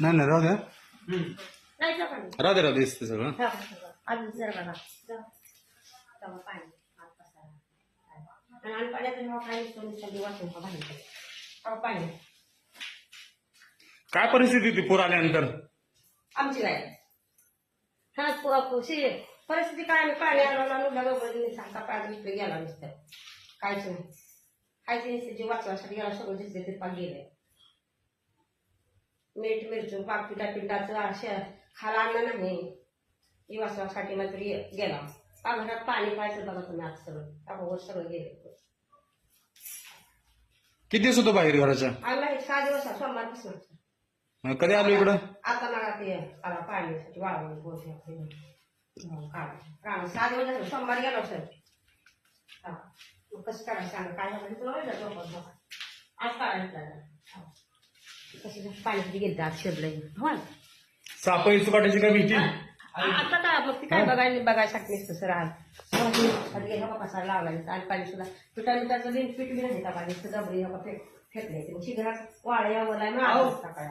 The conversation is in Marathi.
नाही नाही राहू द्या नाही का पाणी राहू दे दिसते सगळं. अजून जर बघा तेव्हा पाणी आणि पाण्याचं काही सोनी वाचून बाहेर पाणी. काय परिस्थिती होती पूर आल्यानंतर? आमची काय हा परिस्थिती काय नाही. पाणी आलं सांगता पाणी इकडे गेला नुसतं काहीच नाही. काहीच नाही. जे वाचवासाठी गेला सगळं दिसले ते पाक गेले. मीठ मिरचू पाक पिंडाचं खाला आणलं नाही वाचवासाठी मात्र गेला. घरात पाणी पाहायचं बघा तुम्ही आज सगळं सगळं गेले. किती दिवस होतो बाहेर घराच्या? आम्ही 6 दिवस सोमवारपासून. कधी आलो इकडं? आता मला ते आला पाण्यासाठी वाळवून बोलते 6 दिवस झाले. सोमवार गेलो सर. हा मग कसं करायचं सांगा काय झालं तुला माहिती आहे आज काढायचं कसं पाण्यासाठी गेलं आज शोधलं सापळी सुकाटायची काय भीती? आता का मग ती काय बघायसाठी नसतं सर आज गेला कसा लावला आणि पाणी सुद्धा पिठाचं पीठ बी नाही पाणी सुद्धा फेकले घरात वाळ्या बोलाय सकाळी